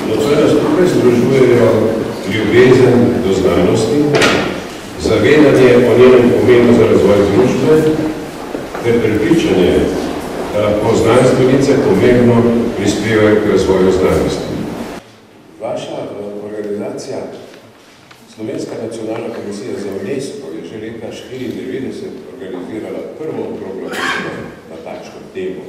Nocoj nas tukaj združujejo ljubezen do znanosti, zavedanje o njenem pomenu za razvoj družbe ter prepričanje, da lahko znanstvenice pomembno prispevajo k razvoju znanosti. Vaša organizacija, Slovenska nacionalna komisija za UNESCO, je že leta 1994 organizirala prvo okroglo na takšno temo.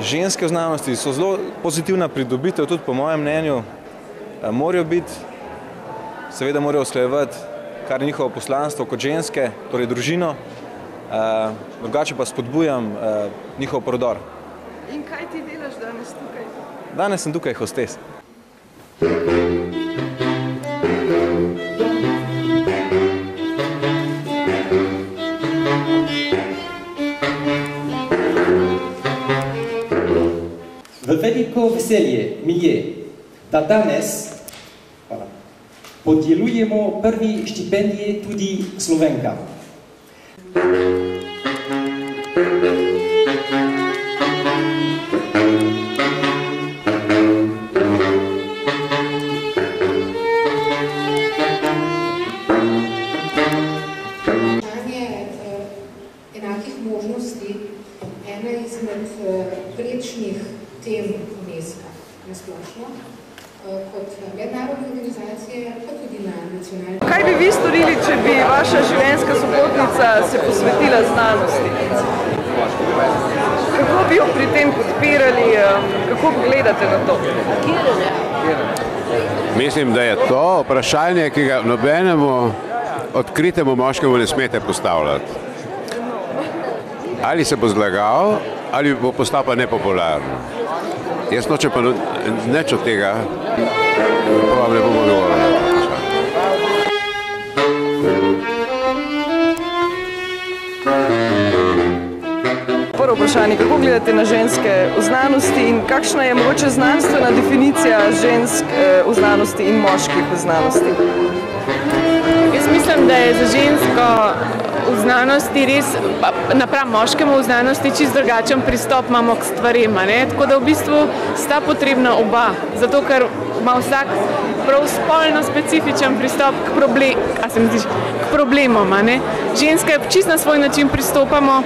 Ženske v znanosti so zelo pozitivna pridobitev, tudi po mojem mnenju. Morajo biti, seveda morajo usklajevati, kar je njihovo poslanstvo kot ženske, torej družino, drugače pa spodbujam njihov prodor. In kaj ti delaš danes tukaj? Danes sem tukaj hostes. V veliko veselje mi je, da danes podelujemo prvi štipendije tudi Slovenkam. Enakih možnosti ena izmed prečnih tem UNESCO na splošno, kot mednarodne organizacije, pa tudi na nacionalni. Kaj bi vi storili, če bi vaša življenjska sopotnica se posvetila znanosti? Kako bi jo pri tem podpirali, kako gledate na to? Mislim, da je to vprašanje, ki ga nobenemu odkritemu moškemu ne smete postavljati. Ali se bo zlagal, ali bo postal pa nepopularno. Jaz nočem pa nič od tega, pa vam ne bom odgovoril na to vprašanje. Prvo vprašanje, kako gledate na ženske v znanosti in kakšna je mogoče znanstvena definicija žensk v znanosti in moških v znanosti? Jaz mislim, da je za žensko v znanosti res, napram moškemu v znanosti, čisto drugačen pristop imamo k stvarem, tako da v bistvu sta potrebna oba, zato ker ima vsak prav spolno specifičen pristop k problemom. Ženske čisto na svoj način pristopamo,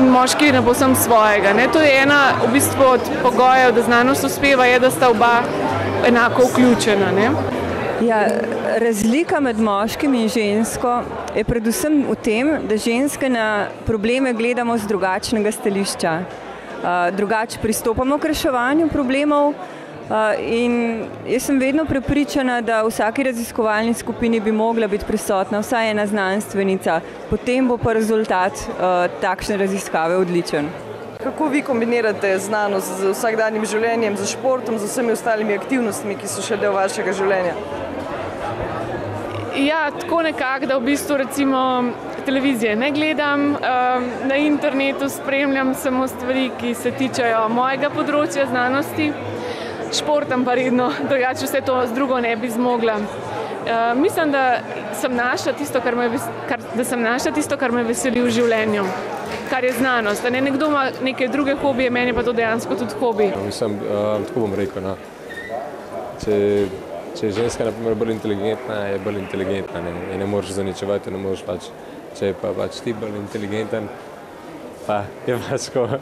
moški na povsem svojega. To je ena v bistvu od pogojev, da znanost uspeva, je, da sta oba enako vključena. Ja, razlika med moškim in žensko je predvsem v tem, da ženske na probleme gledamo z drugačnega stališča. Drugače pristopamo k reševanju problemov in jaz sem vedno prepričana, da v vsaki raziskovalni skupini bi mogla biti prisotna vsaj ena znanstvenica, potem bo pa rezultat takšne raziskave odličen. Kako vi kombinirate znanost z vsakdanjim življenjem, z športom, z vsemi ostalimi aktivnostmi, ki so še del vašega življenja? Ja, tako nekako, da v bistvu recimo televizije ne gledam, na internetu spremljam samo stvari, ki se tičejo mojega področja znanosti, športam pa redno, drugače vse to z drugo ne bi zmogla. Mislim, da sem našla tisto, kar me veseli v življenju, kar je znanost. Nekdo ima neke druge hobije, meni pa to dejansko tudi hobi. Mislim, tako bom rekel, če je ženska naprimer bolj inteligentna, je bolj inteligentna. Ne moreš zaničevati, ne moreš pač, če je pa ti bolj inteligenten, pa je pač tako.